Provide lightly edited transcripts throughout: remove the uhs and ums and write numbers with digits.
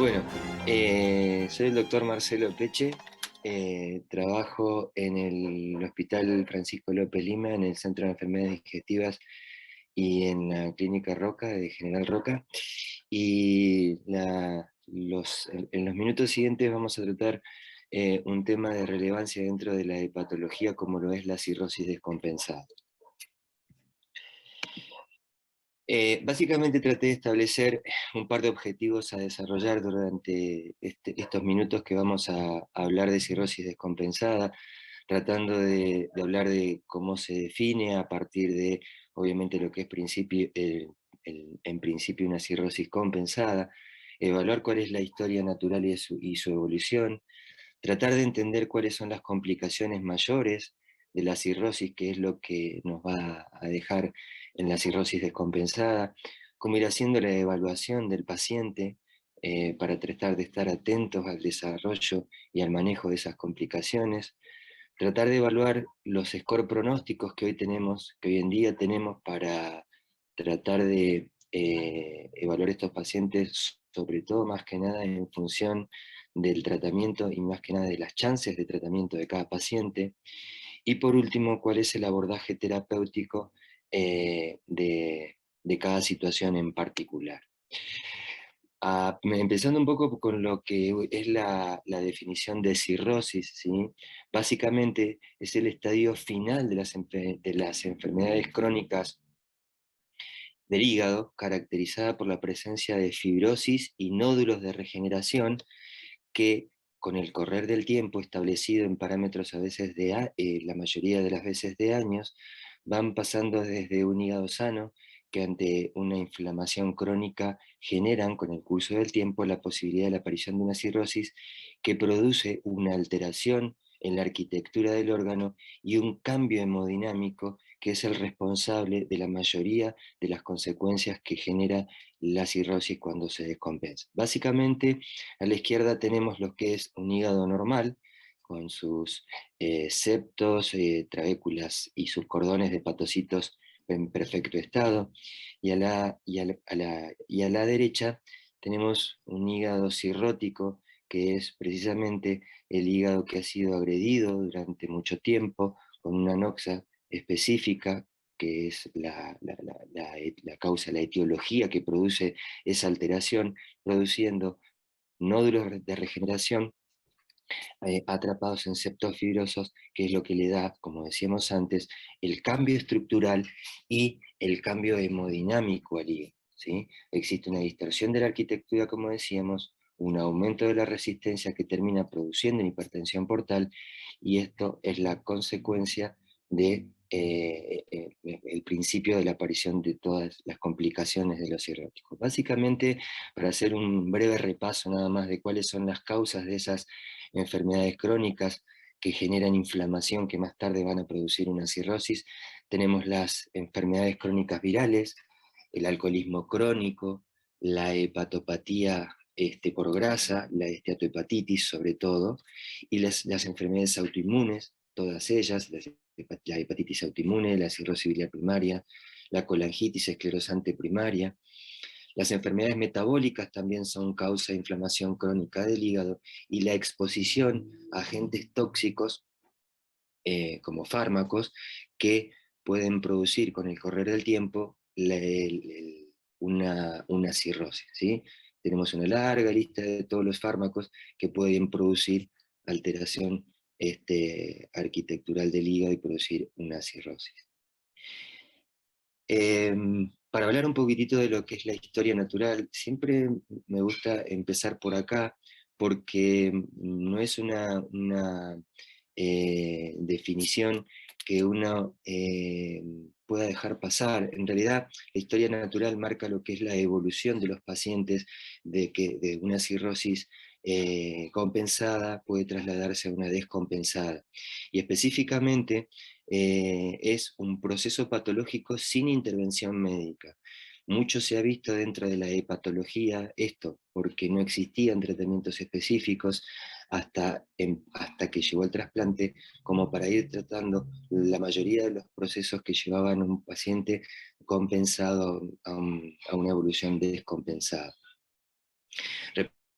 Bueno, soy el doctor Marcelo Peche, trabajo en el Hospital Francisco López Lima, en el Centro de Enfermedades Digestivas y en la Clínica Roca, de General Roca, y en los minutos siguientes vamos a tratar un tema de relevancia dentro de la hepatología como lo es la cirrosis descompensada. Básicamente traté de establecer un par de objetivos a desarrollar durante estos minutos que vamos a hablar de cirrosis descompensada, tratando de hablar de cómo se define a partir de, obviamente, lo que es en principio una cirrosis compensada, evaluar cuál es la historia natural y su evolución, tratar de entender cuáles son las complicaciones mayores de la cirrosis, que es lo que nos va a dejar en la cirrosis descompensada, cómo ir haciendo la evaluación del paciente para tratar de estar atentos al desarrollo y al manejo de esas complicaciones, tratar de evaluar los score pronósticos que hoy en día tenemos para tratar de evaluar estos pacientes, sobre todo más que nada en función del tratamiento y más que nada de las chances de tratamiento de cada paciente. Y por último, cuál es el abordaje terapéutico de cada situación en particular. Empezando un poco con lo que es la definición de cirrosis, ¿sí? Básicamente es el estadio final de de las enfermedades crónicas del hígado, caracterizada por la presencia de fibrosis y nódulos de regeneración que con el correr del tiempo, establecido en parámetros a veces la mayoría de las veces de años, van pasando desde un hígado sano, que ante una inflamación crónica generan con el curso del tiempo la posibilidad de la aparición de una cirrosis que produce una alteración en la arquitectura del órgano y un cambio hemodinámico que es el responsable de la mayoría de las consecuencias que genera la cirrosis cuando se descompensa. Básicamente, a la izquierda tenemos lo que es un hígado normal, con sus septos, trabéculas y sus cordones de hepatocitos en perfecto estado, y a la derecha tenemos un hígado cirrótico, que es precisamente el hígado que ha sido agredido durante mucho tiempo con una noxa específica, que es la causa, la etiología que produce esa alteración, produciendo nódulos de regeneración atrapados en septos fibrosos, que es lo que le da, como decíamos antes, el cambio estructural y el cambio hemodinámico al hígado, ¿sí? Existe una distorsión de la arquitectura, como decíamos, un aumento de la resistencia que termina produciendo hipertensión portal, y esto es la consecuencia de el principio de la aparición de todas las complicaciones de los cirróticos. Básicamente, para hacer un breve repaso nada más de cuáles son las causas de esas enfermedades crónicas que generan inflamación que más tarde van a producir una cirrosis, tenemos las enfermedades crónicas virales, el alcoholismo crónico, la hepatopatía por grasa, la esteatohepatitis sobre todo, y las enfermedades autoinmunes, todas ellas, la hepatitis autoinmune, la cirrosis biliar primaria, la colangitis esclerosante primaria. Las enfermedades metabólicas también son causa de inflamación crónica del hígado, y la exposición a agentes tóxicos como fármacos que pueden producir con el correr del tiempo una cirrosis, ¿sí? Tenemos una larga lista de todos los fármacos que pueden producir alteración arquitectural del hígado y producir una cirrosis. Para hablar un poquitito de lo que es la historia natural, siempre me gusta empezar por acá, porque no es una definición que uno pueda dejar pasar. En realidad, la historia natural marca lo que es la evolución de los pacientes, de una cirrosis compensada puede trasladarse a una descompensada. Y específicamente, es un proceso patológico sin intervención médica. Mucho se ha visto dentro de la hepatología esto, porque no existían tratamientos específicos hasta que llegó el trasplante, como para ir tratando la mayoría de los procesos que llevaban a un paciente compensado a una evolución descompensada.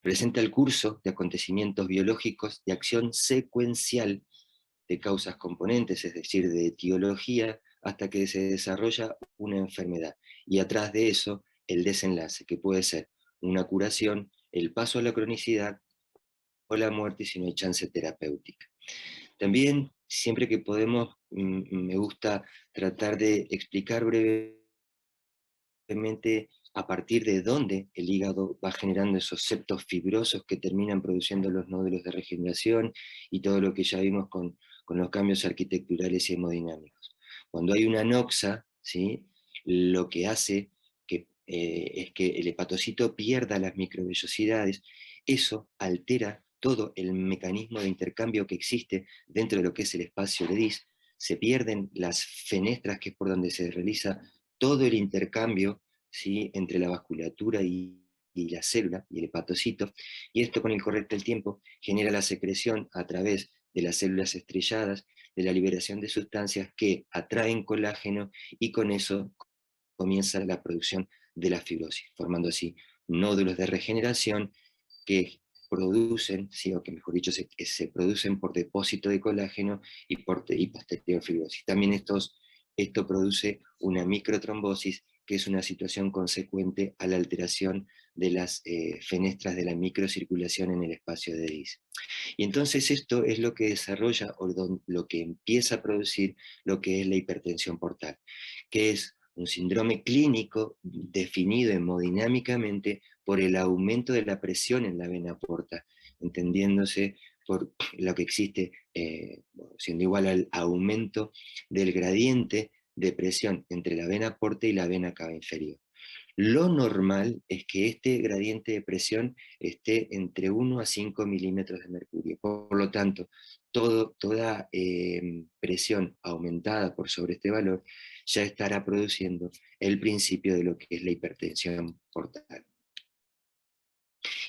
Presenta el curso de acontecimientos biológicos de acción secuencial de causas componentes, es decir, de etiología, hasta que se desarrolla una enfermedad. Y atrás de eso, el desenlace, que puede ser una curación, el paso a la cronicidad o la muerte si no hay chance terapéutica. También, siempre que podemos, me gusta tratar de explicar brevemente a partir de dónde el hígado va generando esos septos fibrosos que terminan produciendo los nódulos de regeneración y todo lo que ya vimos con los cambios arquitecturales y hemodinámicos. Cuando hay una anoxa, ¿sí? Lo que hace es que el hepatocito pierda las microvellosidades. Eso altera todo el mecanismo de intercambio que existe dentro de lo que es el espacio de DIS. Se pierden las fenestras, que es por donde se realiza todo el intercambio, ¿sí? Entre la vasculatura y la célula y el hepatocito, y esto con el correr del tiempo genera la secreción a través de las células estrelladas, de la liberación de sustancias que atraen colágeno, y con eso comienza la producción de la fibrosis, formando así nódulos de regeneración que producen, ¿sí? O que mejor dicho, se producen por depósito de colágeno y posterior fibrosis. También esto produce una microtrombosis, que es una situación consecuente a la alteración de las fenestras de la microcirculación en el espacio de DIS. Y entonces esto es lo que desarrolla, o lo que empieza a producir lo que es la hipertensión portal, que es un síndrome clínico definido hemodinámicamente por el aumento de la presión en la vena porta, entendiéndose por lo que existe, siendo igual al aumento del gradiente de presión entre la vena porta y la vena cava inferior. Lo normal es que este gradiente de presión esté entre 1 a 5 milímetros de mercurio. Por lo tanto, toda presión aumentada por sobre este valor ya estará produciendo el principio de lo que es la hipertensión portal.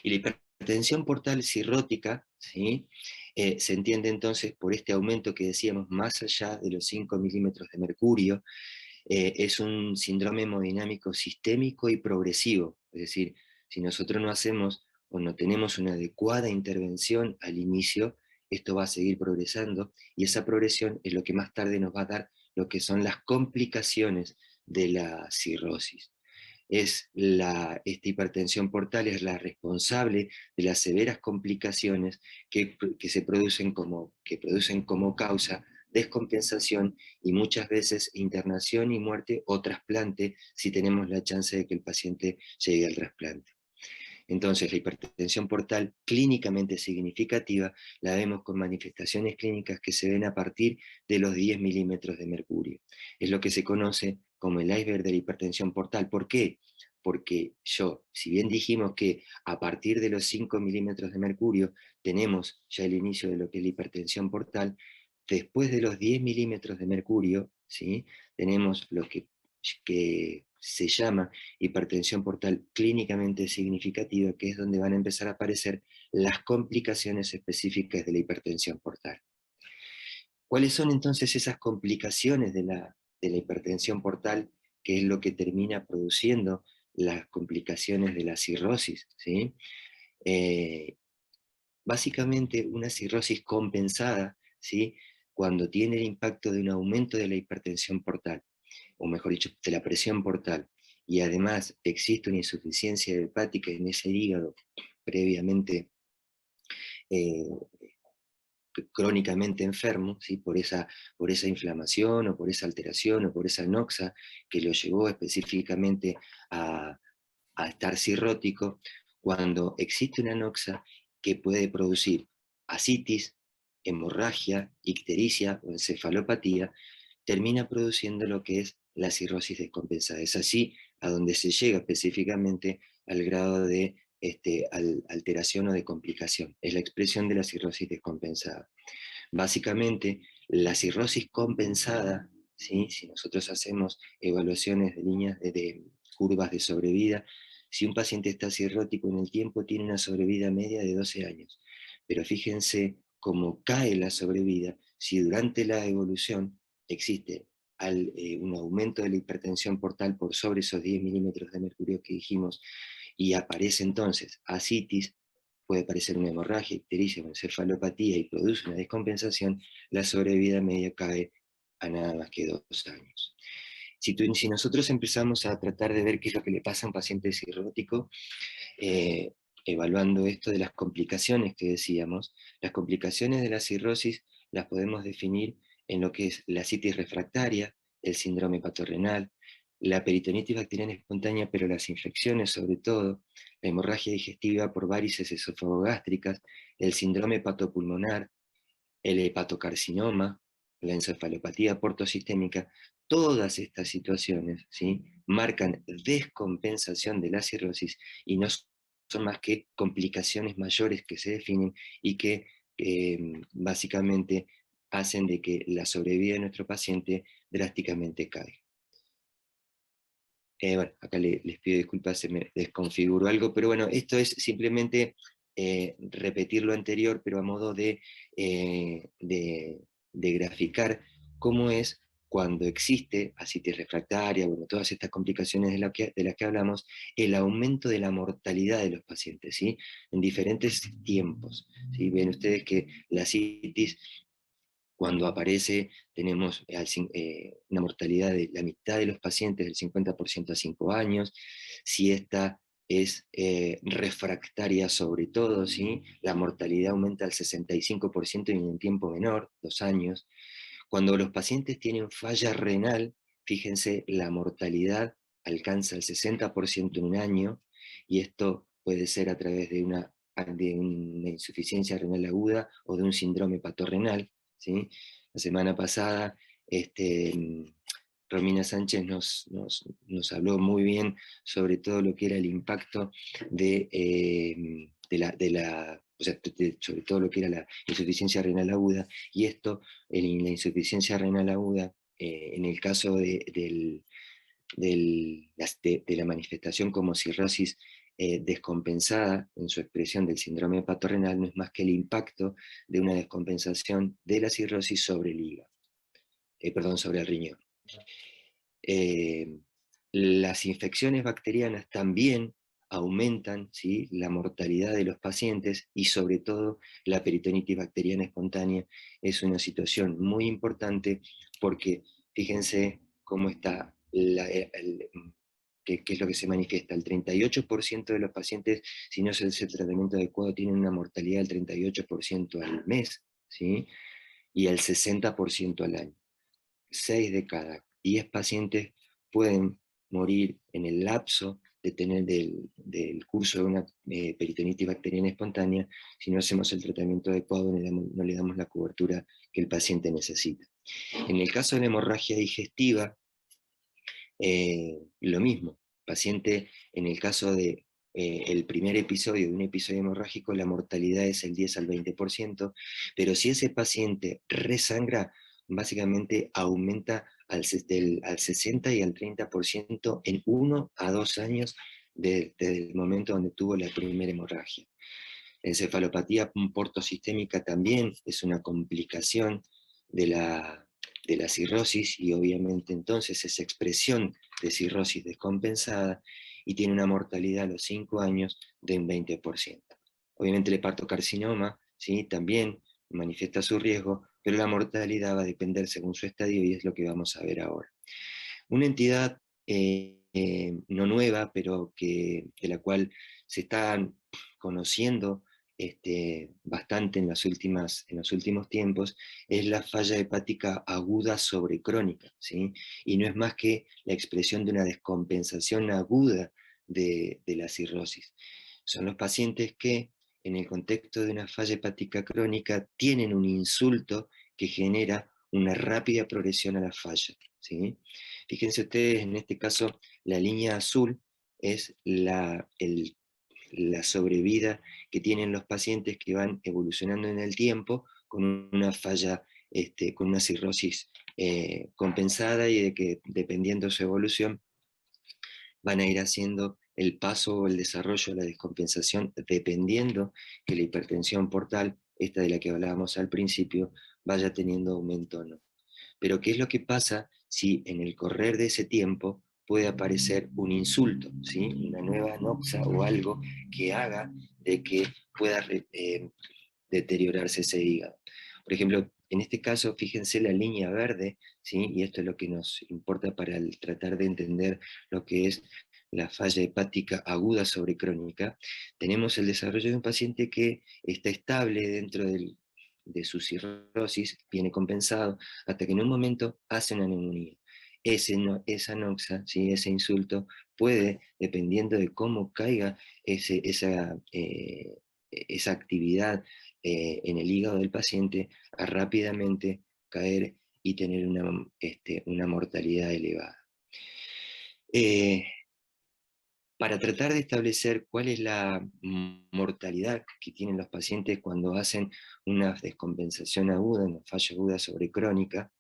Y la hipertensión portal cirrótica, ¿sí? Se entiende entonces por este aumento que decíamos más allá de los 5 milímetros de mercurio. Es un síndrome hemodinámico sistémico y progresivo, es decir, si nosotros no hacemos o no tenemos una adecuada intervención al inicio, esto va a seguir progresando, y esa progresión es lo que más tarde nos va a dar lo que son las complicaciones de la cirrosis. Esta hipertensión portal es la responsable de las severas complicaciones que producen como causa descompensación, y muchas veces internación y muerte o trasplante, si tenemos la chance de que el paciente llegue al trasplante. Entonces, la hipertensión portal clínicamente significativa la vemos con manifestaciones clínicas que se ven a partir de los 10 milímetros de mercurio. Es lo que se conoce como el iceberg de la hipertensión portal. ¿Por qué? Porque si bien dijimos que a partir de los 5 milímetros de mercurio tenemos ya el inicio de lo que es la hipertensión portal, después de los 10 milímetros de mercurio, ¿sí? Tenemos lo que se llama hipertensión portal clínicamente significativa, que es donde van a empezar a aparecer las complicaciones específicas de la hipertensión portal. ¿Cuáles son entonces esas complicaciones de la hipertensión portal, que es lo que termina produciendo las complicaciones de la cirrosis? ¿Sí? Eh, Básicamente una cirrosis compensada, ¿sí? Cuando tiene el impacto de un aumento de la hipertensión portal, o mejor dicho, de la presión portal, y además existe una insuficiencia hepática en ese hígado previamente eh, crónicamente enfermo, ¿sí? Por esa inflamación, o por esa alteración, o por esa noxa que lo llevó específicamente a estar cirrótico. Cuando existe una noxa que puede producir ascitis, hemorragia, ictericia o encefalopatía, termina produciendo lo que es la cirrosis descompensada. Es así a donde se llega específicamente al grado de alteración o de complicación. Es la expresión de la cirrosis descompensada. Básicamente, la cirrosis compensada, ¿sí? Si nosotros hacemos evaluaciones de líneas de curvas de sobrevida, si un paciente está cirrótico en el tiempo, tiene una sobrevida media de 12 años. Pero fíjense cómo cae la sobrevida si durante la evolución existe un aumento de la hipertensión portal por sobre esos 10 milímetros de mercurio que dijimos, y aparece entonces ascitis, puede parecer una hemorragia, ictericia o encefalopatía y produce una descompensación, la sobrevida media cae a nada más que 2 años. Si nosotros empezamos a tratar de ver qué es lo que le pasa a un paciente cirrótico, eh, evaluando esto de las complicaciones que decíamos, las complicaciones de la cirrosis las podemos definir en lo que es la citis refractaria, el síndrome hepatorrenal, la peritonitis bacteriana espontánea, pero las infecciones sobre todo, la hemorragia digestiva por varices esofagogástricas, el síndrome hepatopulmonar, el hepatocarcinoma, la encefalopatía portosistémica, todas estas situaciones, ¿sí?, marcan descompensación de la cirrosis y no son más que complicaciones mayores que se definen y que básicamente hacen de que la sobrevida de nuestro paciente drásticamente caiga. Bueno, acá les pido disculpas, se me desconfiguró algo, pero bueno, esto es simplemente repetir lo anterior, pero a modo de graficar cómo es cuando existe asitis refractaria, bueno, todas estas complicaciones de las que hablamos, el aumento de la mortalidad de los pacientes, ¿sí?, en diferentes tiempos, ¿sí? Ven ustedes que la asitis, cuando aparece, tenemos una mortalidad de la mitad de los pacientes, del 50% a 5 años. Si esta es refractaria sobre todo, ¿sí?, la mortalidad aumenta al 65% y en un tiempo menor, 2 años. Cuando los pacientes tienen falla renal, fíjense, la mortalidad alcanza el 60% en un año, y esto puede ser a través de una insuficiencia renal aguda o de un síndrome hepatorrenal, ¿sí? La semana pasada, Romina Sánchez nos habló muy bien sobre todo lo que era el impacto sobre todo lo que era la insuficiencia renal aguda, y esto, la insuficiencia renal aguda, en el caso de la manifestación como cirrosis descompensada en su expresión del síndrome hepatorrenal, no es más que el impacto de una descompensación de la cirrosis sobre el hígado, sobre el riñón. Las infecciones bacterianas también aumentan, ¿sí?, la mortalidad de los pacientes, y sobre todo la peritonitis bacteriana espontánea es una situación muy importante porque fíjense cómo está qué es lo que se manifiesta. El 38% de los pacientes, si no se hace el tratamiento adecuado, tienen una mortalidad del 38% al mes, ¿sí?, y el 60% al año. 6 de cada 10 pacientes pueden morir en el lapso de tener del curso de una peritonitis bacteriana espontánea si no hacemos el tratamiento adecuado, no le damos la cobertura que el paciente necesita. En el caso de la hemorragia digestiva, lo mismo. Paciente, en el caso de el primer episodio de un episodio hemorrágico, la mortalidad es el 10 al 20%, pero si ese paciente resangra, básicamente aumenta al 60 y al 30% en 1 a 2 años desde el momento donde tuvo la primera hemorragia. La encefalopatía portosistémica también es una complicación de la cirrosis, y obviamente entonces es expresión de cirrosis descompensada y tiene una mortalidad a los 5 años de un 20%. Obviamente el hepatocarcinoma, ¿sí?, también manifiesta su riesgo, pero la mortalidad va a depender según su estadio, y es lo que vamos a ver ahora. Una entidad no nueva, pero de la cual se está conociendo bastante en los últimos tiempos, es la falla hepática aguda sobre crónica, ¿sí? Y no es más que la expresión de una descompensación aguda de la cirrosis. Son los pacientes que, en el contexto de una falla hepática crónica, tienen un insulto que genera una rápida progresión a la falla, ¿sí? Fíjense ustedes, en este caso, la línea azul es la sobrevida que tienen los pacientes que van evolucionando en el tiempo con una falla, con una cirrosis compensada, y de que, dependiendo de su evolución, van a ir haciendo el paso o el desarrollo de la descompensación, dependiendo que la hipertensión portal, esta de la que hablábamos al principio, vaya teniendo aumento o no. Pero ¿qué es lo que pasa si en el correr de ese tiempo puede aparecer un insulto, ¿sí? Una nueva anoxa o algo que haga de que pueda deteriorarse ese hígado. Por ejemplo, en este caso, fíjense la línea verde, ¿sí? Y esto es lo que nos importa para tratar de entender lo que es la falla hepática aguda sobre crónica. Tenemos el desarrollo de un paciente que está estable dentro de su cirrosis, viene compensado, hasta que en un momento hace una neumonía. Esa anoxa, ¿sí? Ese insulto, puede, dependiendo de cómo caiga esa actividad en el hígado del paciente, a rápidamente caer y tener una mortalidad elevada. Eh, para tratar de establecer cuál es la mortalidad que tienen los pacientes cuando hacen una descompensación aguda, una falla aguda sobre crónica,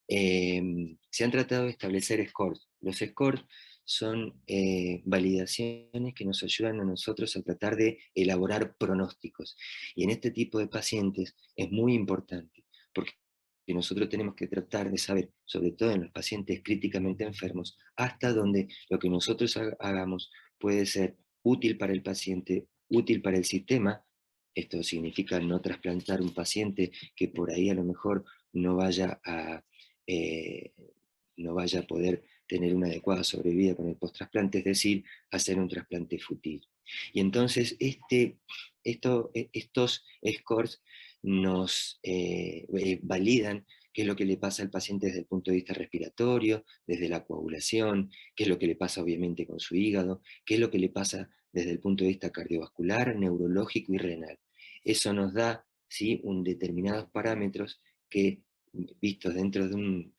se han tratado de establecer scores. Los scores son validaciones que nos ayudan a nosotros a tratar de elaborar pronósticos. Y en este tipo de pacientes es muy importante, porque nosotros tenemos que tratar de saber, sobre todo en los pacientes críticamente enfermos, hasta dónde lo que nosotros hagamos puede ser útil para el paciente, útil para el sistema. Esto significa no trasplantar un paciente que por ahí a lo mejor no vaya a eh, no vaya a poder tener una adecuada sobrevida con el post-trasplante, es decir, hacer un trasplante fútil. Y entonces estos scores nos validan qué es lo que le pasa al paciente desde el punto de vista respiratorio, desde la coagulación, qué es lo que le pasa obviamente con su hígado, qué es lo que le pasa desde el punto de vista cardiovascular, neurológico y renal. Eso nos da, ¿sí?, determinados parámetros que, vistos dentro de un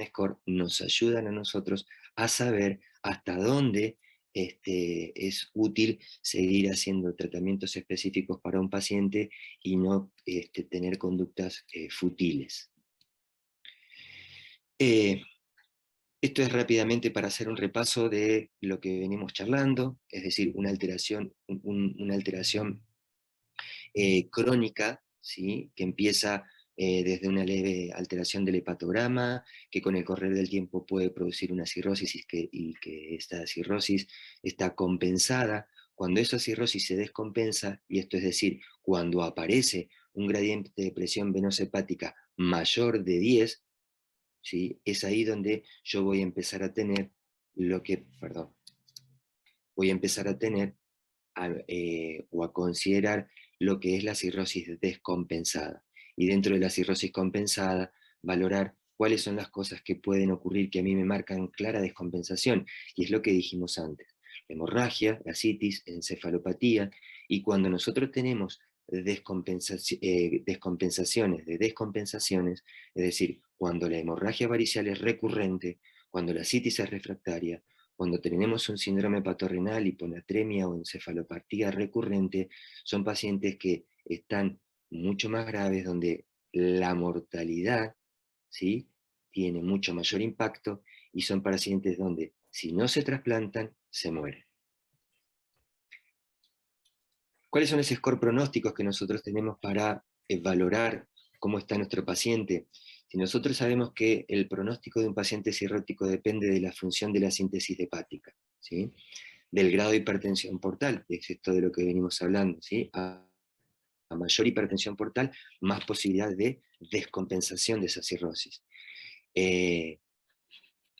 score, nos ayudan a nosotros a saber hasta dónde es útil seguir haciendo tratamientos específicos para un paciente y no tener conductas futiles. Esto es rápidamente para hacer un repaso de lo que venimos charlando, es decir, una alteración crónica, ¿sí?, que empieza desde una leve alteración del hepatograma, que con el correr del tiempo puede producir una cirrosis y que esta cirrosis está compensada. Cuando esa cirrosis se descompensa, y esto es decir, cuando aparece un gradiente de presión venosa hepática mayor de 10, ¿sí?, es ahí donde yo voy a empezar a tener voy a empezar a tener o a considerar lo que es la cirrosis descompensada. Y dentro de la cirrosis compensada, valorar cuáles son las cosas que pueden ocurrir que a mí me marcan clara descompensación. Y es lo que dijimos antes: hemorragia, ascitis, encefalopatía. Y cuando nosotros tenemos descompensaciones de descompensaciones, es decir, cuando la hemorragia varicial es recurrente, cuando la ascitis es refractaria, cuando tenemos un síndrome hepatorenal, hiponatremia o encefalopatía recurrente, son pacientes que están mucho más graves, donde la mortalidad, ¿sí?, tiene mucho mayor impacto, y son pacientes donde, si no se trasplantan, se mueren. ¿Cuáles son esos score pronósticos que nosotros tenemos para valorar cómo está nuestro paciente? Si nosotros sabemos que el pronóstico de un paciente cirrótico depende de la función de la síntesis hepática, ¿sí?, del grado de hipertensión portal, es esto de lo que venimos hablando, ¿sí?, a mayor hipertensión portal, más posibilidad de descompensación de esa cirrosis.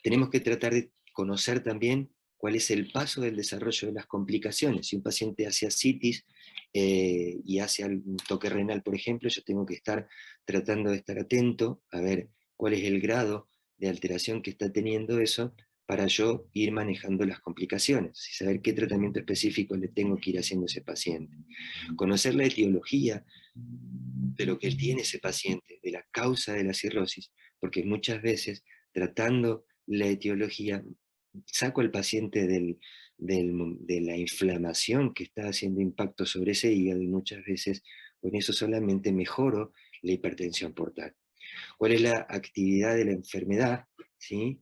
Tenemos que tratar de conocer también cuál es el paso del desarrollo de las complicaciones. Si un paciente hace ascitis y hace un toque renal, por ejemplo, yo tengo que estar tratando de estar atento a ver cuál es el grado de alteración que está teniendo eso, para yo ir manejando las complicaciones y saber qué tratamiento específico le tengo que ir haciendo a ese paciente. Conocer la etiología de lo que tiene ese paciente, de la causa de la cirrosis, porque muchas veces, tratando la etiología, saco al paciente de la inflamación que está haciendo impacto sobre ese hígado, y muchas veces con eso solamente mejoro la hipertensión portal. ¿Cuál es la actividad de la enfermedad, ¿sí?,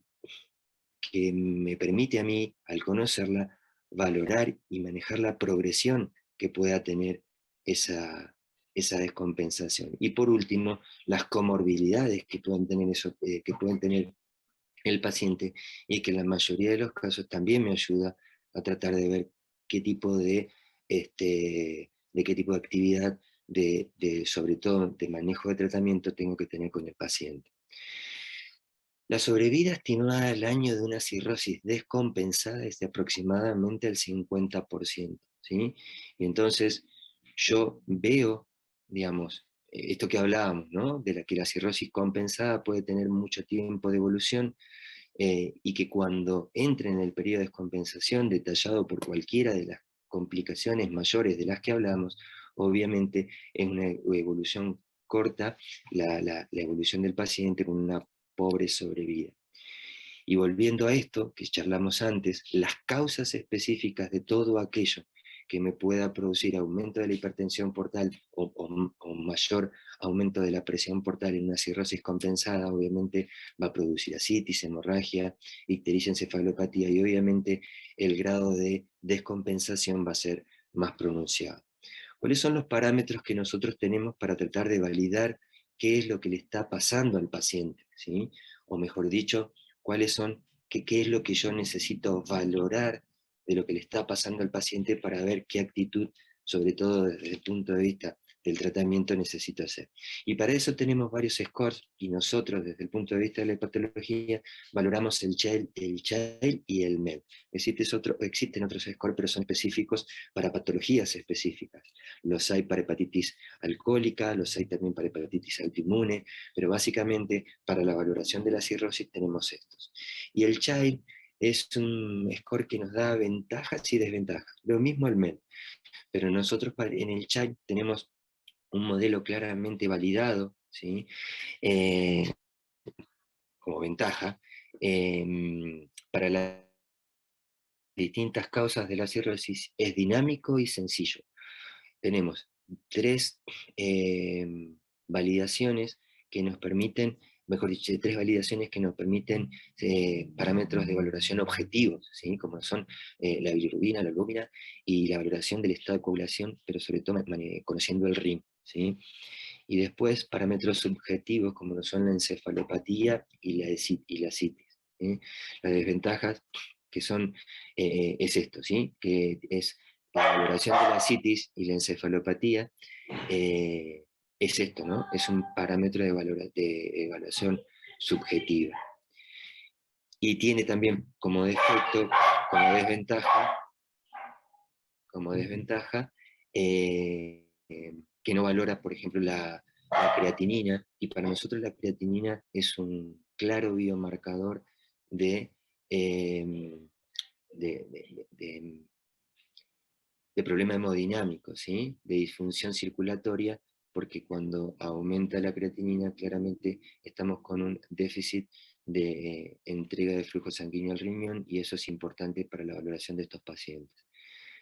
que me permite a mí, al conocerla, valorar y manejar la progresión que pueda tener esa descompensación? Y por último, las comorbilidades que pueden tener el paciente, y que en la mayoría de los casos también me ayuda a tratar de ver qué tipo de qué tipo de actividad, sobre todo de manejo de tratamiento, tengo que tener con el paciente. La sobrevida estimada al año de una cirrosis descompensada es de aproximadamente el 50%, ¿sí? Y entonces yo veo, digamos, esto que hablábamos, ¿no? De que la cirrosis compensada puede tener mucho tiempo de evolución, y que cuando entre en el periodo de descompensación detallado por cualquiera de las complicaciones mayores de las que hablamos, obviamente es una evolución corta la evolución del paciente con una pobre sobrevida. Y volviendo a esto que charlamos antes, las causas específicas de todo aquello que me pueda producir aumento de la hipertensión portal o mayor aumento de la presión portal en una cirrosis compensada, obviamente va a producir ascitis, hemorragia, ictericia, encefalopatía, y obviamente el grado de descompensación va a ser más pronunciado. ¿Cuáles son los parámetros que nosotros tenemos para tratar de validar qué es lo que le está pasando al paciente? ¿Sí? O mejor dicho, qué es lo que yo necesito valorar de lo que le está pasando al paciente para ver qué actitud, sobre todo desde el punto de vista del tratamiento, necesito hacer. Y para eso tenemos varios scores, y nosotros desde el punto de vista de la hepatología valoramos el CHAIL y el MED. Existen otros scores, pero son específicos para patologías específicas. Los hay para hepatitis alcohólica, los hay también para hepatitis autoinmune, pero básicamente para la valoración de la cirrosis tenemos estos. Y el CHAIL es un score que nos da ventajas y desventajas. Lo mismo el MED, pero nosotros en el CHAIL tenemos un modelo claramente validado, ¿sí? Eh, como ventaja, para las distintas causas de la cirrosis, es dinámico y sencillo. Tenemos tres eh, validaciones que nos permiten, mejor dicho, tres validaciones que nos permiten parámetros de valoración objetivos, ¿sí? Como son la bilirrubina, la albúmina y la valoración del estado de coagulación, pero sobre todo conociendo el RIM, ¿sí? Y después parámetros subjetivos como lo son la encefalopatía y la citis, ¿sí? Las desventajas que son, es esto, ¿sí? Que es la valoración de la citis y la encefalopatía, eh, es esto, ¿no? Es un parámetro de evaluación subjetiva. Y tiene también como defecto, como desventaja, como desventaja, que no valora, por ejemplo, la creatinina, y para nosotros la creatinina es un claro biomarcador de, eh, de problema hemodinámico, ¿sí? De disfunción circulatoria, porque cuando aumenta la creatinina, claramente estamos con un déficit de entrega de flujo sanguíneo al riñón, y eso es importante para la valoración de estos pacientes.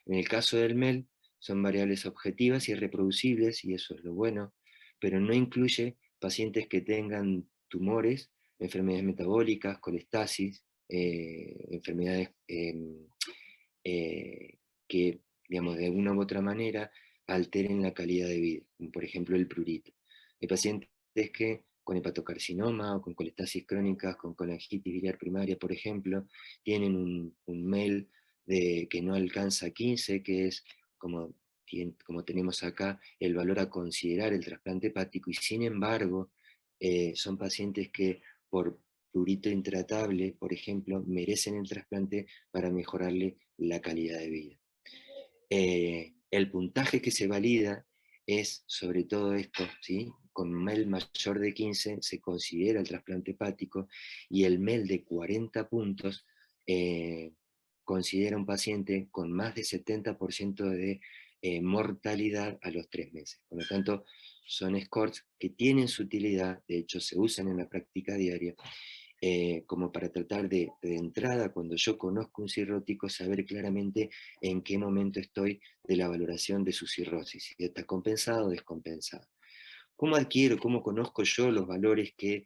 En el caso del MEL, son variables objetivas y reproducibles, y eso es lo bueno, pero no incluye pacientes que tengan tumores, enfermedades metabólicas, colestasis, enfermedades eh, que, digamos, de alguna u otra manera alteren la calidad de vida, como por ejemplo el prurito. Hay pacientes que con hepatocarcinoma o con colestasis crónicas, con colangitis biliar primaria, por ejemplo, tienen un MEL que no alcanza 15, que es como tenemos acá, el valor a considerar el trasplante hepático, y sin embargo, son pacientes que por prurito intratable, por ejemplo, merecen el trasplante para mejorarle la calidad de vida. El puntaje que se valida es sobre todo esto, ¿sí? Con MEL mayor de 15 se considera el trasplante hepático, y el MEL de 40 puntos considera un paciente con más de 70% de mortalidad a los 3 meses. Por lo tanto, son scores que tienen su utilidad, de hecho se usan en la práctica diaria, como para tratar de entrada, cuando yo conozco un cirrótico, saber claramente en qué momento estoy de la valoración de su cirrosis, si está compensado o descompensado. ¿Cómo adquiero, cómo conozco yo los valores que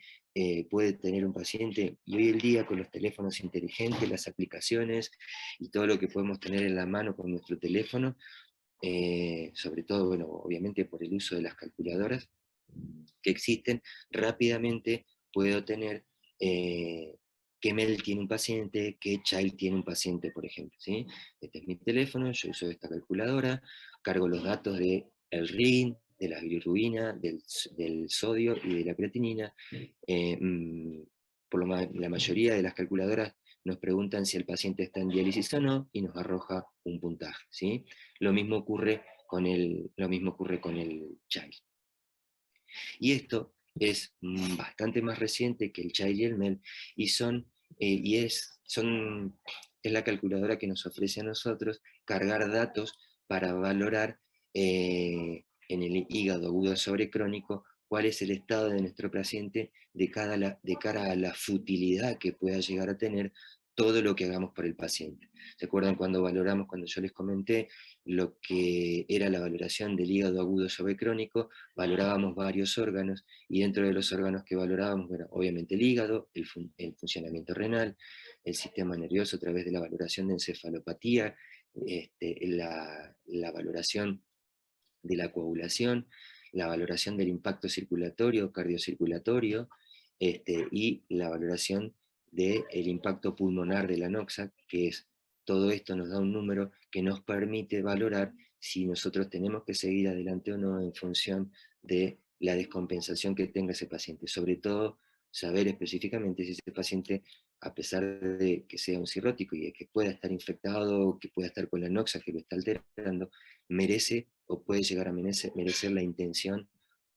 puede tener un paciente? Y hoy en día, con los teléfonos inteligentes, las aplicaciones y todo lo que podemos tener en la mano con nuestro teléfono, sobre todo, bueno, obviamente por el uso de las calculadoras que existen, rápidamente puedo tener, eh, qué mail tiene un paciente, qué child tiene un paciente, por ejemplo, ¿sí? Este es mi teléfono, yo uso esta calculadora, cargo los datos del RIN, de la bilirrubina, del sodio y de la creatinina. La mayoría de las calculadoras nos preguntan si el paciente está en diálisis o no, y nos arroja un puntaje, ¿sí? Lo mismo ocurre con el child. Y esto es bastante más reciente que el child y el MEL, y es la calculadora que nos ofrece a nosotros cargar datos para valorar en el hígado agudo sobrecrónico cuál es el estado de nuestro paciente de cara a la futilidad que pueda llegar a tener todo lo que hagamos por el paciente. ¿Se acuerdan cuando yo les comenté lo que era la valoración del hígado agudo sobrecrónico? Valorábamos varios órganos, y dentro de los órganos que valorábamos, bueno, obviamente el hígado, el funcionamiento renal, el sistema nervioso a través de la valoración de encefalopatía, la valoración de la coagulación, la valoración del impacto circulatorio, cardiocirculatorio, y la valoración del impacto pulmonar de la noxa, que es todo esto nos da un número que nos permite valorar si nosotros tenemos que seguir adelante o no en función de la descompensación que tenga ese paciente. Sobre todo, saber específicamente si ese paciente, a pesar de que sea un cirrótico y de que pueda estar infectado, que pueda estar con la noxa que lo está alterando, merece o puede llegar a merecer la intención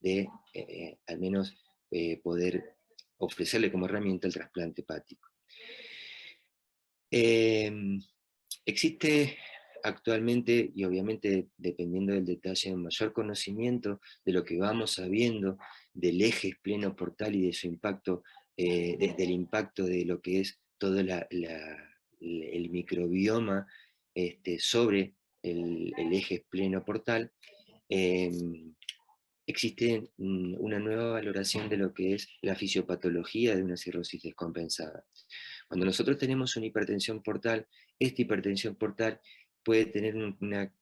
de al menos poder ofrecerle como herramienta el trasplante hepático. Existe actualmente, y obviamente dependiendo del detalle, un mayor conocimiento de lo que vamos sabiendo del eje espleno-portal y de su impacto, del impacto de lo que es todo el microbioma sobre el eje espleno-portal. Existe una nueva valoración de lo que es la fisiopatología de una cirrosis descompensada. Cuando nosotros tenemos una hipertensión portal, esta hipertensión portal puede tener una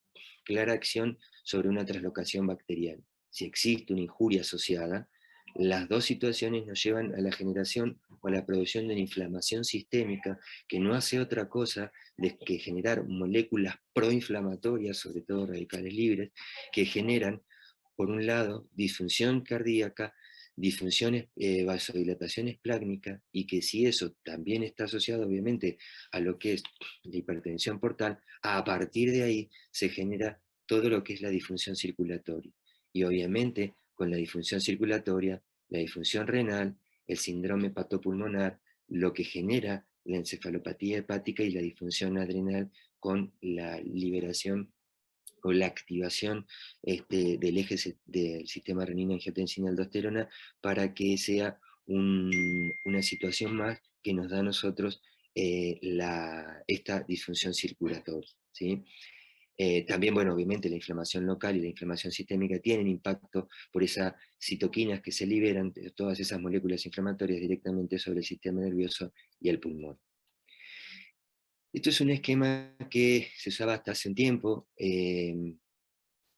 clara acción sobre una traslocación bacteriana. Si existe una injuria asociada, las dos situaciones nos llevan a la generación o a la producción de una inflamación sistémica que no hace otra cosa de que generar moléculas proinflamatorias, sobre todo radicales libres, que generan, por un lado, disfunción cardíaca, disfunciones, vasodilatación esplácnica, y que si eso también está asociado obviamente a lo que es la hipertensión portal, a partir de ahí se genera todo lo que es la disfunción circulatoria. Y obviamente con la disfunción circulatoria, la disfunción renal, el síndrome hepatopulmonar, lo que genera la encefalopatía hepática y la disfunción adrenal con la liberación o la activación del eje del sistema renina-angiotensina-aldosterona, para que sea una situación más que nos da a nosotros esta disfunción circulatoria, ¿sí? También, bueno, obviamente la inflamación local y la inflamación sistémica tienen impacto por esas citoquinas que se liberan, todas esas moléculas inflamatorias, directamente sobre el sistema nervioso y el pulmón. Esto es un esquema que se usaba hasta hace un tiempo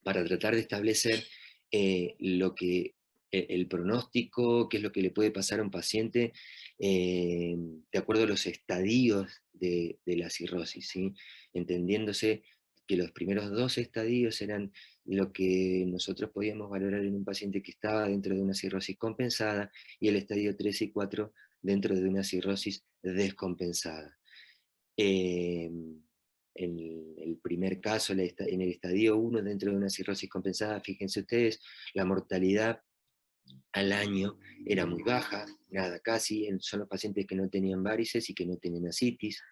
para tratar de establecer el pronóstico, qué es lo que le puede pasar a un paciente de acuerdo a los estadios de la cirrosis, ¿sí? Entendiéndose que los primeros 2 estadios eran lo que nosotros podíamos valorar en un paciente que estaba dentro de una cirrosis compensada, y el estadio 3 y 4 dentro de una cirrosis descompensada. En el primer caso, en el estadio 1, dentro de una cirrosis compensada, fíjense ustedes, la mortalidad al año era muy baja, nada casi, son los pacientes que no tenían varices y que no tenían ascitis.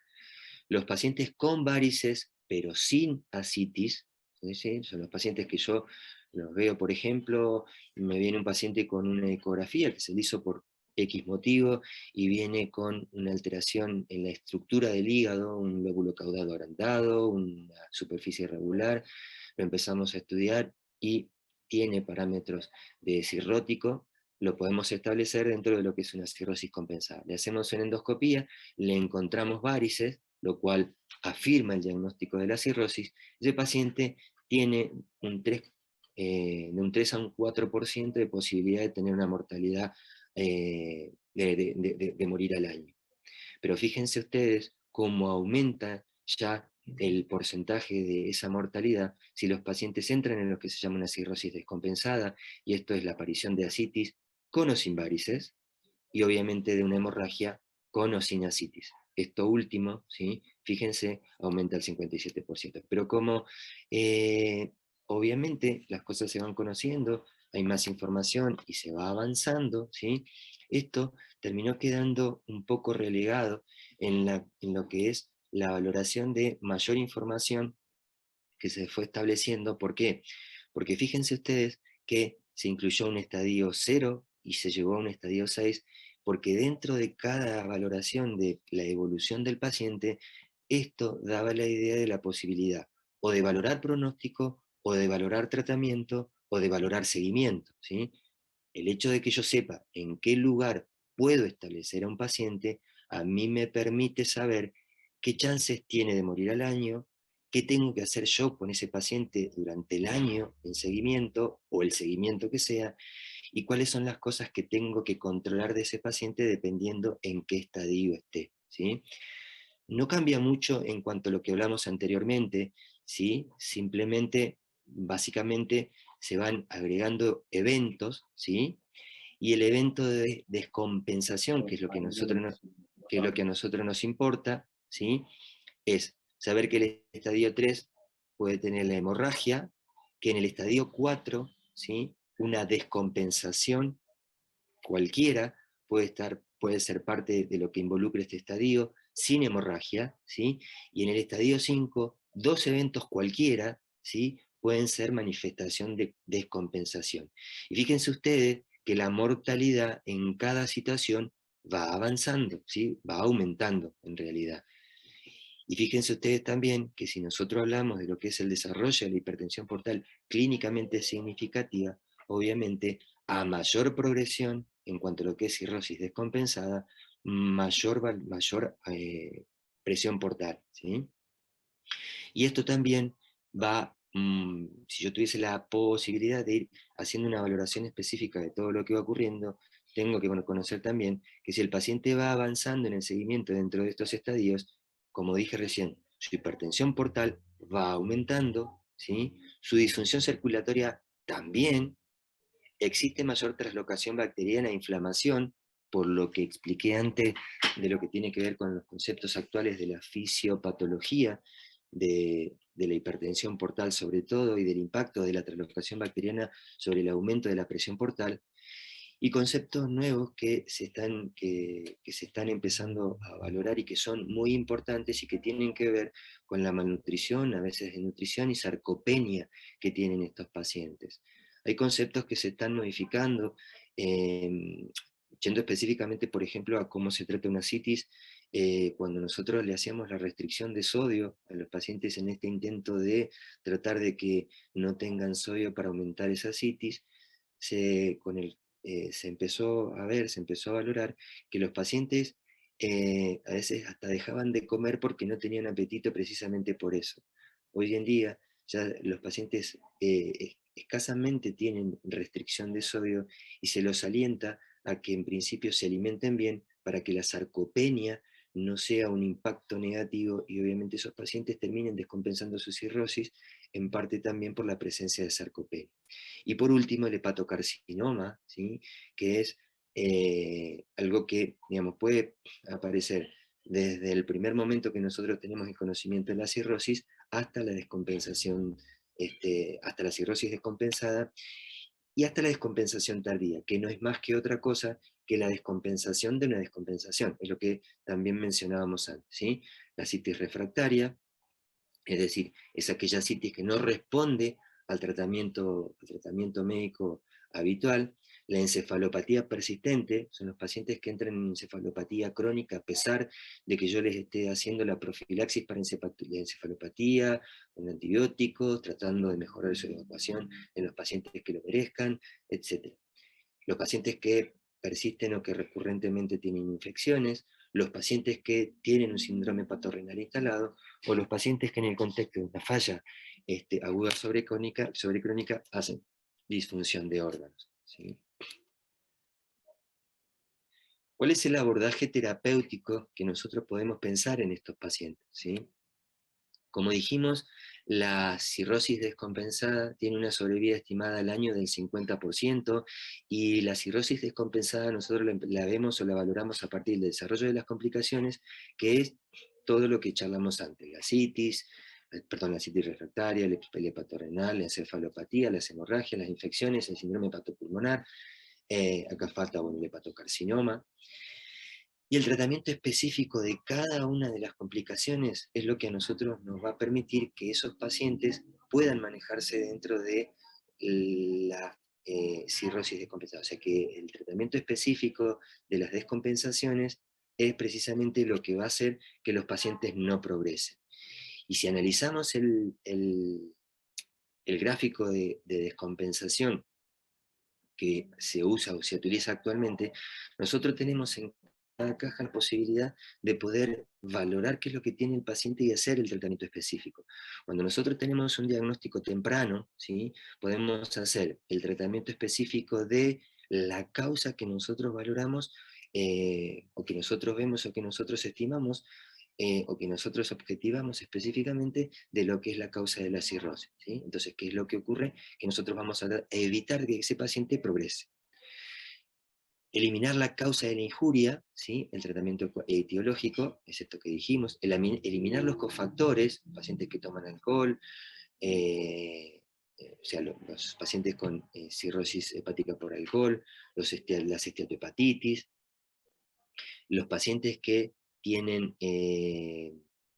Los pacientes con varices, pero sin ascitis, ¿sí? Son los pacientes que yo los veo, por ejemplo, me viene un paciente con una ecografía que se le hizo por X motivo, y viene con una alteración en la estructura del hígado, un lóbulo caudado agrandado, una superficie irregular. Lo empezamos a estudiar y tiene parámetros de cirrótico. Lo podemos establecer dentro de lo que es una cirrosis compensada. Le hacemos una endoscopía, le encontramos varices, lo cual afirma el diagnóstico de la cirrosis. Ese paciente tiene de un 3 a un 4% de posibilidad de tener una mortalidad de morir al año. Pero fíjense ustedes cómo aumenta ya el porcentaje de esa mortalidad si los pacientes entran en lo que se llama una cirrosis descompensada, y esto es la aparición de ascitis con o sin varices, y obviamente de una hemorragia con o sin ascitis. Esto último, ¿sí? Fíjense, aumenta el 57%. Pero como obviamente las cosas se van conociendo, hay más información y se va avanzando, ¿sí? Esto terminó quedando un poco relegado en lo que es la valoración de mayor información que se fue estableciendo. ¿Por qué? Porque fíjense ustedes que se incluyó un estadio 0 y se llegó a un estadio 6, porque dentro de cada valoración de la evolución del paciente, esto daba la idea de la posibilidad o de valorar pronóstico, o de valorar tratamiento, o de valorar seguimiento, ¿sí? El hecho de que yo sepa en qué lugar puedo establecer a un paciente, a mí me permite saber qué chances tiene de morir al año, qué tengo que hacer yo con ese paciente durante el año en seguimiento, o el seguimiento que sea, y cuáles son las cosas que tengo que controlar de ese paciente dependiendo en qué estadio esté, ¿sí? No cambia mucho en cuanto a lo que hablamos anteriormente, ¿sí? Simplemente, básicamente, se van agregando eventos, ¿sí? Y el evento de descompensación, que es lo que, que es lo que a nosotros nos importa, ¿sí? Es saber que el estadio 3 puede tener la hemorragia, que en el estadio 4, ¿sí? Una descompensación cualquiera puede ser parte de lo que involucra este estadio, sin hemorragia, ¿sí? Y en el estadio 5, dos eventos cualquiera, ¿sí? Pueden ser manifestación de descompensación. Y fíjense ustedes que la mortalidad en cada situación va avanzando, ¿sí? Va aumentando en realidad. Y fíjense ustedes también que si nosotros hablamos de lo que es el desarrollo de la hipertensión portal clínicamente significativa, obviamente a mayor progresión en cuanto a lo que es cirrosis descompensada, mayor presión portal, ¿sí? Y esto también va, si yo tuviese la posibilidad de ir haciendo una valoración específica de todo lo que va ocurriendo, tengo que conocer también que si el paciente va avanzando en el seguimiento dentro de estos estadios, como dije recién, su hipertensión portal va aumentando, ¿sí? Su disfunción circulatoria también, existe mayor traslocación bacteriana e inflamación, por lo que expliqué antes de lo que tiene que ver con los conceptos actuales de la fisiopatología de la hipertensión portal sobre todo, y del impacto de la traslocación bacteriana sobre el aumento de la presión portal, y conceptos nuevos que se están empezando a valorar y que son muy importantes y que tienen que ver con la malnutrición, a veces desnutrición y sarcopenia que tienen estos pacientes. Hay conceptos que se están modificando, yendo específicamente, por ejemplo, a cómo se trata una citis. Cuando nosotros le hacíamos la restricción de sodio a los pacientes en este intento de tratar de que no tengan sodio para aumentar esa citis, se empezó a ver, se empezó a valorar que los pacientes a veces hasta dejaban de comer porque no tenían apetito precisamente por eso. Hoy en día ya los pacientes escasamente tienen restricción de sodio, y se los alienta a que en principio se alimenten bien para que la sarcopenia no sea un impacto negativo, y obviamente esos pacientes terminen descompensando su cirrosis, en parte también por la presencia de sarcopenia. Y por último, el hepatocarcinoma, ¿sí? Que es algo que, digamos, puede aparecer desde el primer momento que nosotros tenemos el conocimiento de la cirrosis hasta la descompensación, hasta la cirrosis descompensada y hasta la descompensación tardía, que no es más que otra cosa que la descompensación de una descompensación, es lo que también mencionábamos antes, ¿sí? La citis refractaria, es decir, es aquella citis que no responde al tratamiento médico habitual. La encefalopatía persistente son los pacientes que entran en encefalopatía crónica a pesar de que yo les esté haciendo la profilaxis para la encefalopatía, con antibióticos, tratando de mejorar su evacuación en los pacientes que lo merezcan, etc. Los pacientes que persisten o que recurrentemente tienen infecciones, los pacientes que tienen un síndrome patorrenal instalado, o los pacientes que en el contexto de una falla aguda sobrecrónica hacen disfunción de órganos, ¿sí? ¿Cuál es el abordaje terapéutico que nosotros podemos pensar en estos pacientes? ¿Sí? Como dijimos, la cirrosis descompensada tiene una sobrevida estimada al año del 50%, y la cirrosis descompensada nosotros la vemos o la valoramos a partir del desarrollo de las complicaciones, que es todo lo que charlamos antes: la citis refractaria, el hepatorenal, la encefalopatía, las hemorragias, las infecciones, el síndrome hepatopulmonar, acá falta, bueno, el hepatocarcinoma. Y el tratamiento específico de cada una de las complicaciones es lo que a nosotros nos va a permitir que esos pacientes puedan manejarse dentro de la cirrosis descompensada. O sea que el tratamiento específico de las descompensaciones es precisamente lo que va a hacer que los pacientes no progresen. Y si analizamos el gráfico de descompensación que se usa o se utiliza actualmente, nosotros tenemos en cada caja la posibilidad de poder valorar qué es lo que tiene el paciente y hacer el tratamiento específico. Cuando nosotros tenemos un diagnóstico temprano, ¿sí?, podemos hacer el tratamiento específico de la causa que nosotros valoramos, o que nosotros vemos o que nosotros estimamos, o que nosotros objetivamos específicamente de lo que es la causa de la cirrosis, ¿sí? Entonces, ¿qué es lo que ocurre? Que nosotros vamos a evitar que ese paciente progrese. Eliminar la causa de la injuria, ¿sí? El tratamiento etiológico, es esto que dijimos. Eliminar los cofactores, pacientes que toman alcohol, o sea, los pacientes con cirrosis hepática por alcohol, las esteatohepatitis, los pacientes que tienen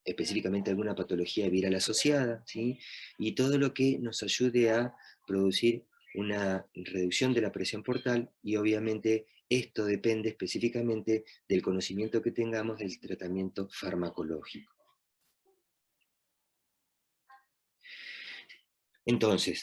específicamente alguna patología viral asociada, ¿sí? Y todo lo que nos ayude a producir una reducción de la presión portal, y obviamente esto depende específicamente del conocimiento que tengamos del tratamiento farmacológico. Entonces,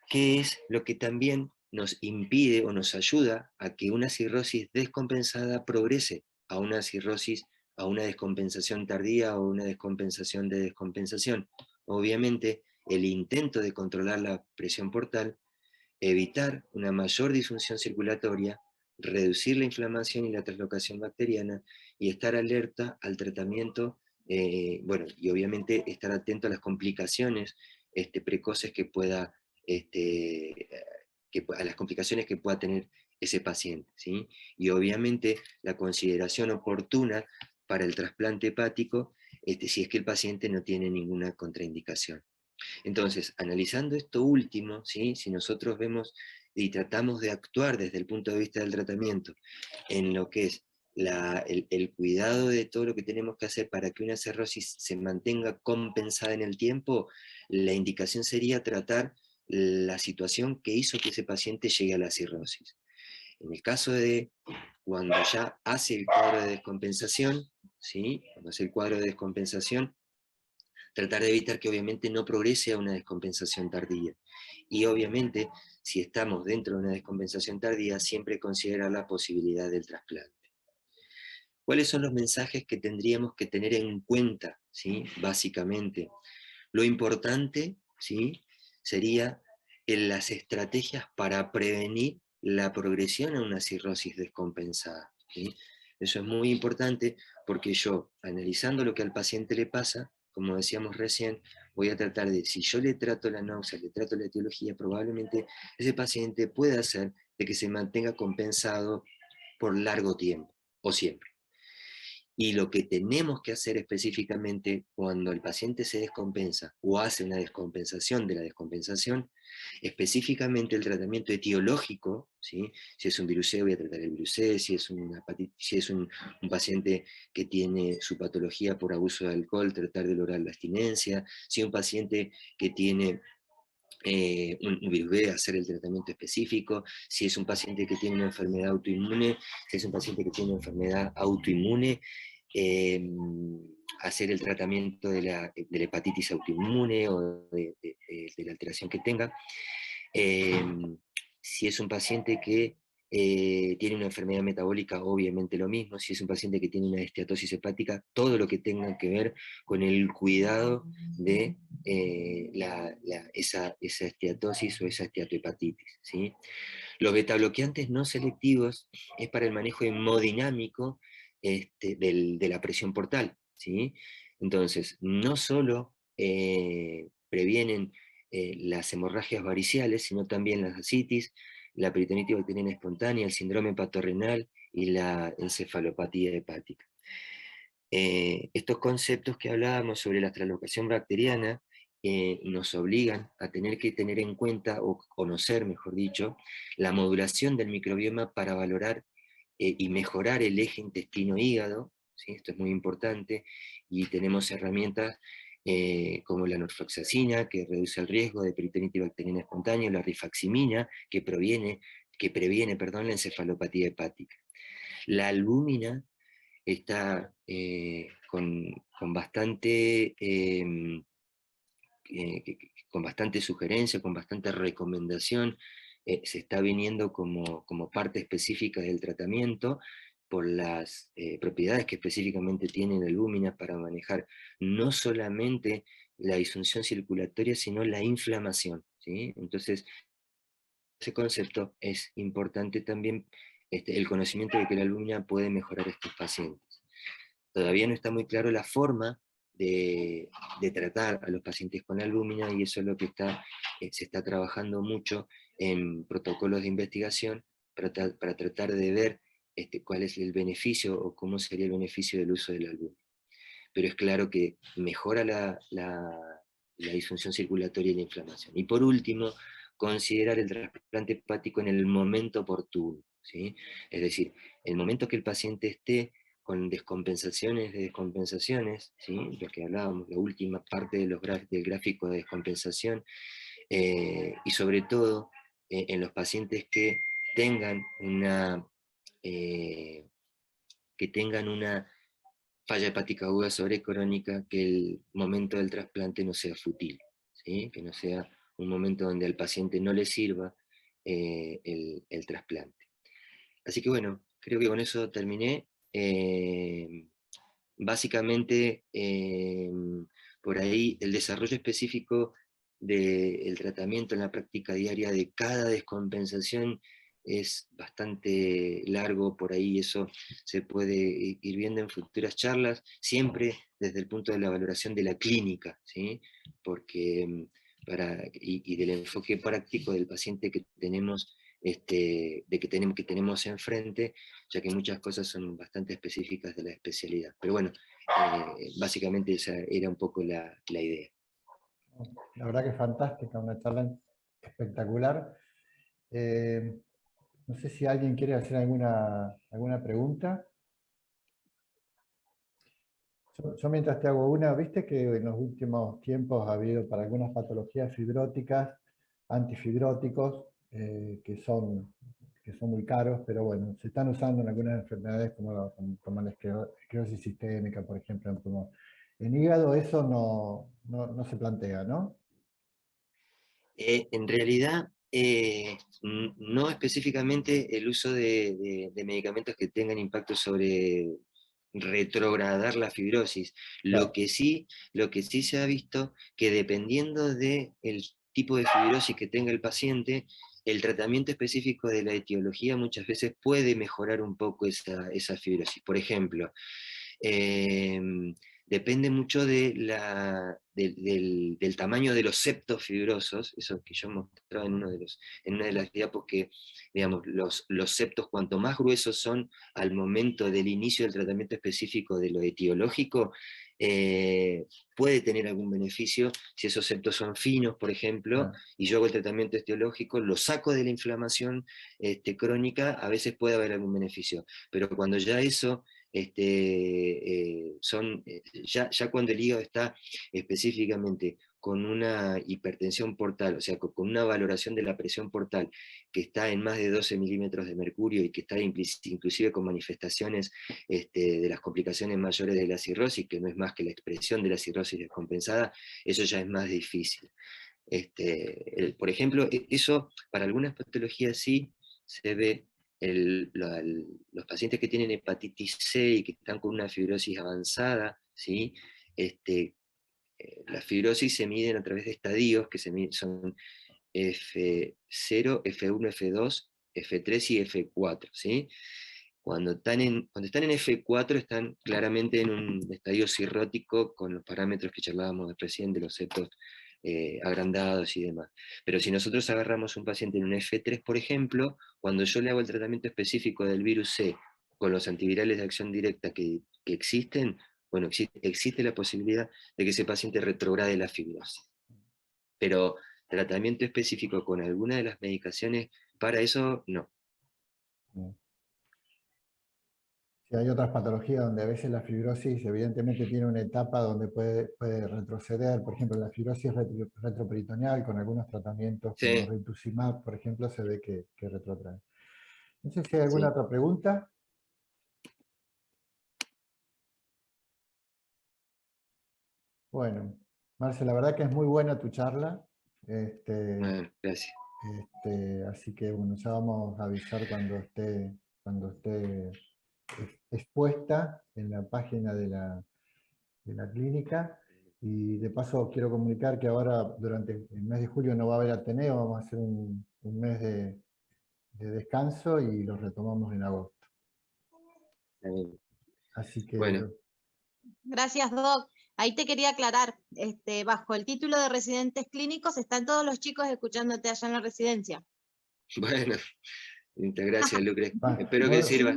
¿qué es lo que también nos impide o nos ayuda a que una cirrosis descompensada progrese a una cirrosis, a una descompensación tardía o una descompensación de descompensación? Obviamente, el intento de controlar la presión portal, evitar una mayor disfunción circulatoria, reducir la inflamación y la translocación bacteriana, y estar alerta al tratamiento, bueno, y obviamente estar atento a las complicaciones precoces que pueda, a las complicaciones que pueda tener ese paciente, ¿sí? Y obviamente la consideración oportuna para el trasplante hepático, si es que el paciente no tiene ninguna contraindicación. Entonces, analizando esto último, ¿sí?, si nosotros vemos y tratamos de actuar desde el punto de vista del tratamiento en lo que es el cuidado de todo lo que tenemos que hacer para que una cirrosis se mantenga compensada en el tiempo, la indicación sería tratar la situación que hizo que ese paciente llegue a la cirrosis. En el caso de cuando ya hace el cuadro de descompensación, ¿sí?, cuando hace el cuadro de descompensación, tratar de evitar que obviamente no progrese a una descompensación tardía. Y obviamente, si estamos dentro de una descompensación tardía, siempre considerar la posibilidad del trasplante. ¿Cuáles son los mensajes que tendríamos que tener en cuenta? ¿Sí? Básicamente, lo importante, ¿sí?, sería en las estrategias para prevenir la progresión a una cirrosis descompensada, ¿sí? Eso es muy importante, porque yo, analizando lo que al paciente le pasa, como decíamos recién, voy a tratar de, si yo le trato la náusea, le trato la etiología, probablemente ese paciente pueda hacer de que se mantenga compensado por largo tiempo, o siempre. Y lo que tenemos que hacer específicamente cuando el paciente se descompensa o hace una descompensación de la descompensación, específicamente el tratamiento etiológico, ¿sí? Si es un virus C, voy a tratar el virus C; si es, si es un paciente que tiene su patología por abuso de alcohol, tratar de lograr la abstinencia; si es un paciente que tiene un virus B, hacer el tratamiento específico; si es un paciente que tiene una enfermedad autoinmune, si es un paciente que tiene una enfermedad autoinmune, eh, hacer el tratamiento de la hepatitis autoinmune o de la alteración que tenga. Eh, si es un paciente que tiene una enfermedad metabólica, obviamente lo mismo. Si es un paciente que tiene una esteatosis hepática, todo lo que tenga que ver con el cuidado de esa esteatosis o esa esteatohepatitis, ¿sí? Los betabloqueantes no selectivos es para el manejo hemodinámico de la presión portal, ¿sí? Entonces, no solo previenen las hemorragias variciales, sino también las ascitis, la peritonitis bacteriana espontánea, el síndrome patorrenal y la encefalopatía hepática. Estos conceptos que hablábamos sobre la translocación bacteriana nos obligan a tener que tener en cuenta, o conocer, mejor dicho, la modulación del microbioma para valorar y mejorar el eje intestino-hígado, ¿sí? Esto es muy importante, y tenemos herramientas como la norfloxacina, que reduce el riesgo de peritonitis bacteriana espontánea, o la rifaximina, que previene, perdón, la encefalopatía hepática. La albúmina está con bastante, con bastante sugerencia, con bastante recomendación, se está viniendo como parte específica del tratamiento por las propiedades que específicamente tiene la albúmina para manejar no solamente la disfunción circulatoria, sino la inflamación, ¿sí? Entonces, ese concepto es importante también, el conocimiento de que la albúmina puede mejorar a estos pacientes. Todavía no está muy claro la forma de tratar a los pacientes con albúmina, y eso es lo que se está trabajando mucho en protocolos de investigación para tratar de ver cuál es el beneficio o cómo sería el beneficio del uso de la albúmina. Pero es claro que mejora la disfunción circulatoria y la inflamación. Y por último, considerar el trasplante hepático en el momento oportuno, ¿sí? Es decir, el momento que el paciente esté con descompensaciones de descompensaciones, ¿sí? Lo que hablábamos, la última parte del gráfico de descompensación, y sobre todo en los pacientes tengan una, eh, que tengan una falla hepática aguda sobrecrónica, que el momento del trasplante no sea fútil, ¿sí? Que no sea un momento donde al paciente no le sirva el trasplante. Así que bueno, creo que con eso terminé. Básicamente, por ahí el desarrollo específico del tratamiento en la práctica diaria de cada descompensación es bastante largo. Por ahí eso se puede ir viendo en futuras charlas, siempre desde el punto de la valoración de la clínica, ¿sí? Porque, y del enfoque práctico del paciente que tenemos, que tenemos enfrente, ya que muchas cosas son bastante específicas de la especialidad. Pero bueno, básicamente esa era un poco la idea. La verdad que es fantástica, una charla espectacular. No sé si alguien quiere hacer alguna pregunta. Yo mientras te hago una, viste que en los últimos tiempos ha habido para algunas patologías fibróticas, antifibróticos, que son muy caros, pero bueno, se están usando en algunas enfermedades como la esclerosis sistémica, por ejemplo, en pulmón. En hígado eso no se plantea, ¿no? En realidad, no específicamente el uso de medicamentos que tengan impacto sobre retrogradar la fibrosis. Claro. Lo que sí se ha visto, que dependiendo del tipo de fibrosis que tenga el paciente, el tratamiento específico de la etiología muchas veces puede mejorar un poco esa fibrosis. Por ejemplo, depende mucho del tamaño de los septos fibrosos, eso que yo mostraba en una de las diapos, que digamos, los septos cuanto más gruesos son al momento del inicio del tratamiento específico de lo etiológico, puede tener algún beneficio. Si esos septos son finos, por ejemplo, Ah, y yo hago el tratamiento etiológico, lo saco de la inflamación crónica, a veces puede haber algún beneficio. Pero cuando ya eso ya cuando el hígado está específicamente con una hipertensión portal, o sea, con una valoración de la presión portal que está en más de 12 milímetros de mercurio, y que está inclusive con manifestaciones de las complicaciones mayores de la cirrosis, que no es más que la expresión de la cirrosis descompensada, eso ya es más difícil. Por ejemplo, eso para algunas patologías sí se ve los pacientes que tienen hepatitis C y que están con una fibrosis avanzada, ¿sí? La fibrosis se miden a través de estadios que son F0, F1, F2, F3 y F4, ¿sí? Cuando están en F4 están claramente en un estadio cirrótico con los parámetros que charlábamos recién de los septos agrandados y demás. Pero si nosotros agarramos un paciente en un F3, por ejemplo, cuando yo le hago el tratamiento específico del virus C con los antivirales de acción directa que existen, bueno, existe la posibilidad de que ese paciente retrograde la fibrosis. Pero tratamiento específico con alguna de las medicaciones, para eso no. Sí, hay otras patologías donde a veces la fibrosis evidentemente tiene una etapa donde puede retroceder, por ejemplo, la fibrosis retroperitoneal con algunos tratamientos como Sí, rituximab, por ejemplo, se ve que retrotrae. No sé si hay alguna sí. otra pregunta. Bueno, Marce, la verdad que es muy buena tu charla. Bueno, gracias. Así que bueno, ya vamos a avisar cuando esté expuesta en la página de la clínica. Y de paso quiero comunicar que ahora durante el mes de julio no va a haber Ateneo, vamos a hacer un mes de descanso y lo retomamos en agosto. Así que Bueno, Gracias, Doc. Ahí te quería aclarar, bajo el título de residentes clínicos están todos los chicos escuchándote allá en la residencia. bueno, muchas gracias, Lucre. Espero que muy, sirva.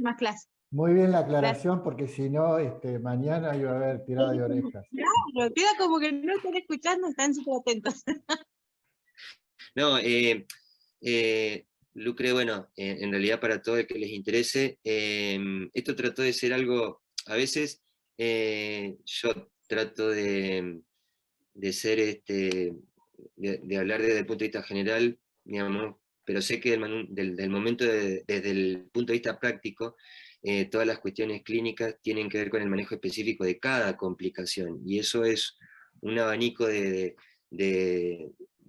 Más clases. muy bien la Gracias. aclaración porque si no, mañana iba a haber tirada de orejas. Claro, queda como que no están escuchando, están súper atentos. No, Lucre, bueno, en realidad para todo el que les interese, esto trató de ser algo, a veces yo trato de ser, de hablar desde el punto de vista general, digamos, pero sé que del momento desde el punto de vista práctico, todas las cuestiones clínicas tienen que ver con el manejo específico de cada complicación, y eso es un abanico de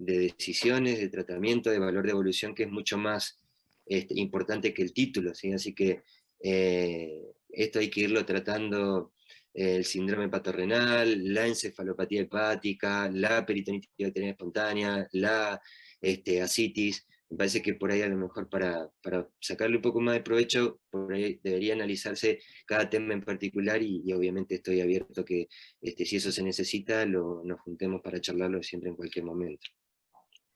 decisiones, de tratamiento, de valor de evolución que es mucho más importante que el título, ¿sí? Así que esto hay que irlo tratando, el síndrome patorrenal, la encefalopatía hepática, la peritonitis bacteriana espontánea, la ascitis. Me parece que por ahí a lo mejor para sacarle un poco más de provecho, por ahí debería analizarse cada tema en particular y obviamente estoy abierto que si eso se necesita, nos juntemos para charlarlo siempre en cualquier momento.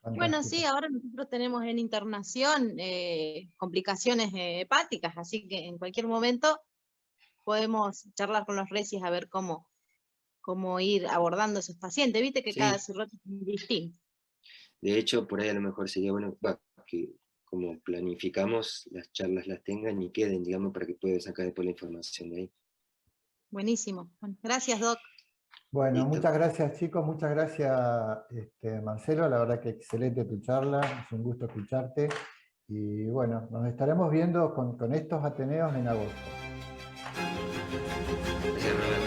Bueno, Fantástico. sí, ahora nosotros tenemos en internación complicaciones hepáticas, así que en cualquier momento podemos charlar con los resis a ver cómo ir abordando esos pacientes. Viste que cada Sí, cirrosis es distinto. de hecho, por ahí a lo mejor sería bueno que como planificamos, las charlas las tengan y queden, digamos, para que puedan sacar después la información de ahí. Buenísimo. Bueno, gracias, Doc. Bueno, Listo. muchas gracias chicos, muchas gracias Marcelo, la verdad que excelente tu charla, es un gusto escucharte y bueno, nos estaremos viendo con estos Ateneos en agosto. Gracias, Roberto.